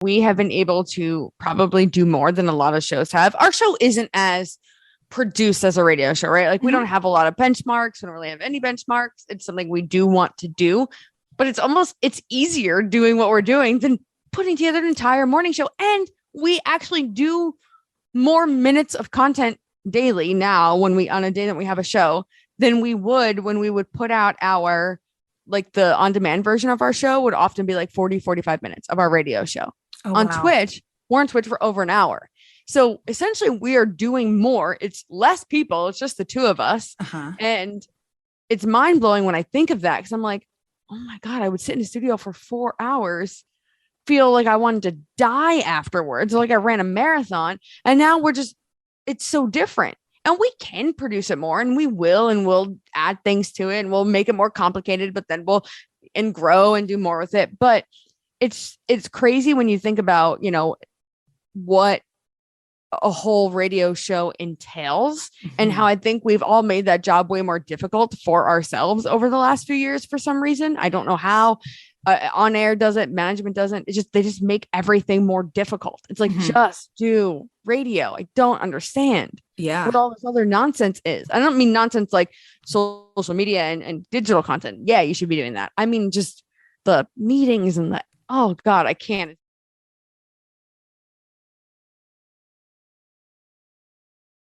we have been able to probably do more than a lot of shows have. Our show isn't as produced as a radio show, right? Like we don't have a lot of benchmarks. We don't really have any benchmarks. It's something we do want to do, but it's easier doing what we're doing than putting together an entire morning show. And we actually do more minutes of content daily now on a day that we have a show than we would when we would put out our, like the on-demand version of our show would often be like 40, 45 minutes of our radio show. On Twitch, we're on Twitch for over an hour. So essentially we are doing more. It's less people. It's just the two of us. And it's mind blowing when I think of that. Cause I'm like, oh my God, I would sit in the studio for 4 hours, feel like I wanted to die afterwards. Like I ran a marathon, and now it's so different. And we can produce it more, and we'll add things to it, and we'll make it more complicated, but then we'll grow and do more with it. But it's crazy when you think about, what a whole radio show entails and how I think we've all made that job way more difficult for ourselves over the last few years for some reason. I don't know how. On air does it, management doesn't. They just make everything more difficult. It's like, just do radio. I don't understand what all this other nonsense is. I don't mean nonsense like social media and digital content. Yeah, you should be doing that. I mean, just the meetings and oh God, I can't.